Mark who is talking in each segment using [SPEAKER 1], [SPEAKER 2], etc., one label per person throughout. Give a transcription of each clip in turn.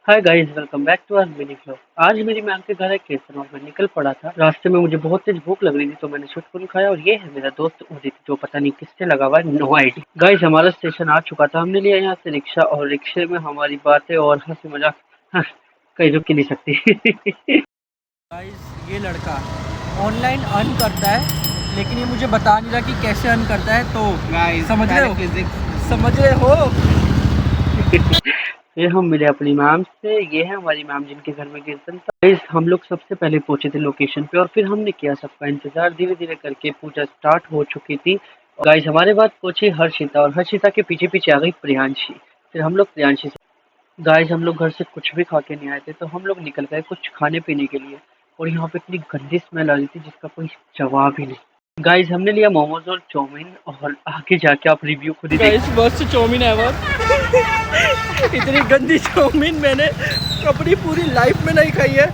[SPEAKER 1] Hi guys, welcome back to our mini blog. आज मेरी ma'am के घर है कीर्तन और मैं निकल पड़ा था। रास्ते में मुझे बहुत तेज भूख लग रही थी तो मैंने चुटकुन खाया और ये है मेरा दोस्त उदित जो पता नहीं किससे लगा हुआ है, नो आईडी। गाइस हमारा स्टेशन आ चुका था। हमने लिया यहाँ से रिक्शा और रिक्शे में हमारी बातें और हंसी मजाक हाँ, कहीं रुक ही नहीं सकती।
[SPEAKER 2] गाइस ये लड़का ऑनलाइन अर्न करता है लेकिन ये मुझे बता नहीं रहा कि कैसे अर्न करता है। तो गाइस समझ रहे हो।
[SPEAKER 1] फिर हम मिले अपनी मैम से। ये है हमारी मैम जिनके घर में कीर्तन था। गाइस हम लोग सबसे पहले पहुंचे थे लोकेशन पे और फिर हमने किया सबका इंतजार। धीरे धीरे करके पूजा स्टार्ट हो चुकी थी। गाइस हमारे बाद पहुंची हर्षिता और हर्षिता के पीछे पीछे आ गई प्रियांशी। फिर हम लोग प्रियांशी से गाइस हम लोग घर से कुछ भी खा के नहीं आए थे तो हम लोग निकल गए कुछ खाने पीने के लिए। और यहाँ पे इतनी गंदी स्मेल आ रही थी जिसका कोई जवाब ही नहीं। गाइस हमने लिया मोमोज और चाउमीन और आगे जाके आप रिव्यू खुद ही
[SPEAKER 2] गाइस बस चाउमीन है वो। इतनी गंदी चाउमीन मैंने अपनी पूरी लाइफ में नहीं खाई है।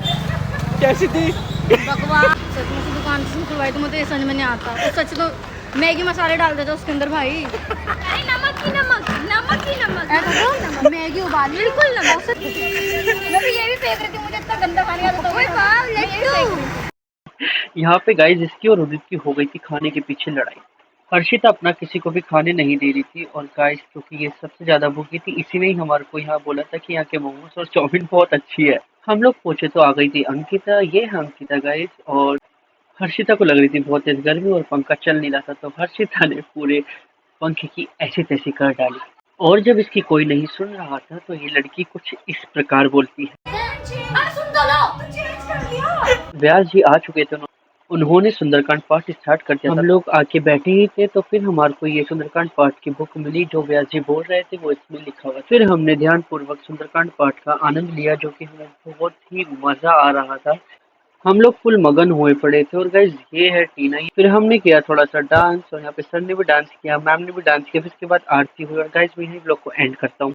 [SPEAKER 2] कैसी थी?
[SPEAKER 3] बकवास। सच में से दुकान से निकलवाई तो मुझे ये समझ में नहीं आता। और सच तो मैगी मसाले डाल देते उसके अंदर भाई। अरे नमक ही नमक, नमक ही नमक। मैगी उबाली बिल्कुल नमक से। मैं भी ये भी फेंक रही थी, मुझे इतना गंदा खाने का तो। ओए वाह लड्डू।
[SPEAKER 1] यहाँ पे गाइस इसकी और उदित की हो गई थी खाने के पीछे लड़ाई। हर्षिता अपना किसी को भी खाने नहीं दे रही थी और गाइस क्योंकि ये सबसे ज्यादा भूखी थी इसीलिए ही हमारे को यहाँ बोला था कि यहाँ के मोमोज और चाउमीन बहुत अच्छी है। हम लोग पूछे तो आ गई थी अंकिता। ये है अंकिता गाइस। और हर्षिता को लग रही थी बहुत तेज गर्मी और पंखा चल नहीं रहा था तो हर्षिता ने पूरे पंखे की ऐसी तैसी कर डाली। और जब इसकी कोई नहीं सुन रहा था तो ये लड़की कुछ इस प्रकार बोलती है। व्यास जी आ चुके थे। उन्होंने सुंदरकांड पाठ स्टार्ट कर दिया था। हम लोग आके बैठे ही थे तो फिर हमारे को ये सुंदरकांड पाठ की बुक मिली जो व्यास जी बोल रहे थे वो इसमें लिखा हुआ। फिर हमने ध्यान पूर्वक सुंदरकांड पाठ का आनंद लिया जो कि हमें बहुत ही मजा आ रहा था। हम लोग फुल मगन हुए पड़े थे। और गाइस ये है टीना। फिर हमने किया थोड़ा सा डांस और यहाँ पे सर ने भी डांस किया, मैम ने भी डांस किया। फिर इसके बाद आरती हुई और गाइस मैं यही ब्लॉग को एंड करता हूँ।